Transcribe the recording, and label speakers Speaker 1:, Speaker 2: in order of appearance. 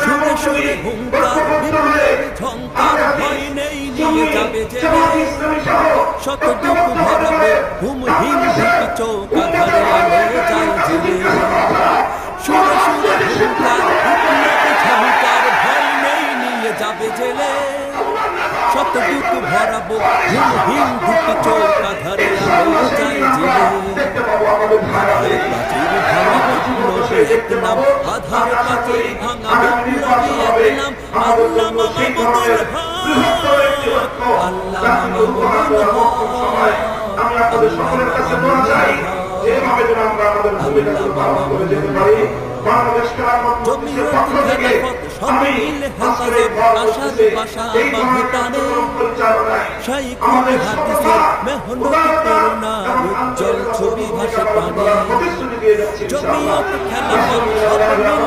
Speaker 1: সুরে সুরে হুঙ্কার বিপ্লবের ঝংকার ভয় নেই নিয়ে যাবে জেলে শত দুঃখ ভরাবে ঘুমহীন ভীতি চোখ আধারে আলো যায় জেলে সুরে সুরে হুঙ্কার বিপ্লবের ঝংকার ভয় নেই নিয়ে যাবে জেলে শত দুঃখ ভরাবো ঘুমহীন ভীতি চোখ আধারে আলো যায় জেলে এক নাম আধার পাথর ভাঙা বিপ্লবী এক নাম আল্লাহ মাহমুদুল হক আল্লাহ মাহমুদুল হক
Speaker 2: আমি আপনাদের সকলের কাছে দোয়া চাই যেভাবে যেন আমরা আমাদের ভূমিকাকে পালন করে যেতে পারি বাংলাদেশকে রাজনীতির পক্ষ থেকে আমি
Speaker 1: আশাদ বাসা বাঁধে শাইখুল হাদিসের মেহনত করুণা উজ্জ্বল ছবি ভাসে প্রাণে জমিয়ত খেলাফত সব মিলে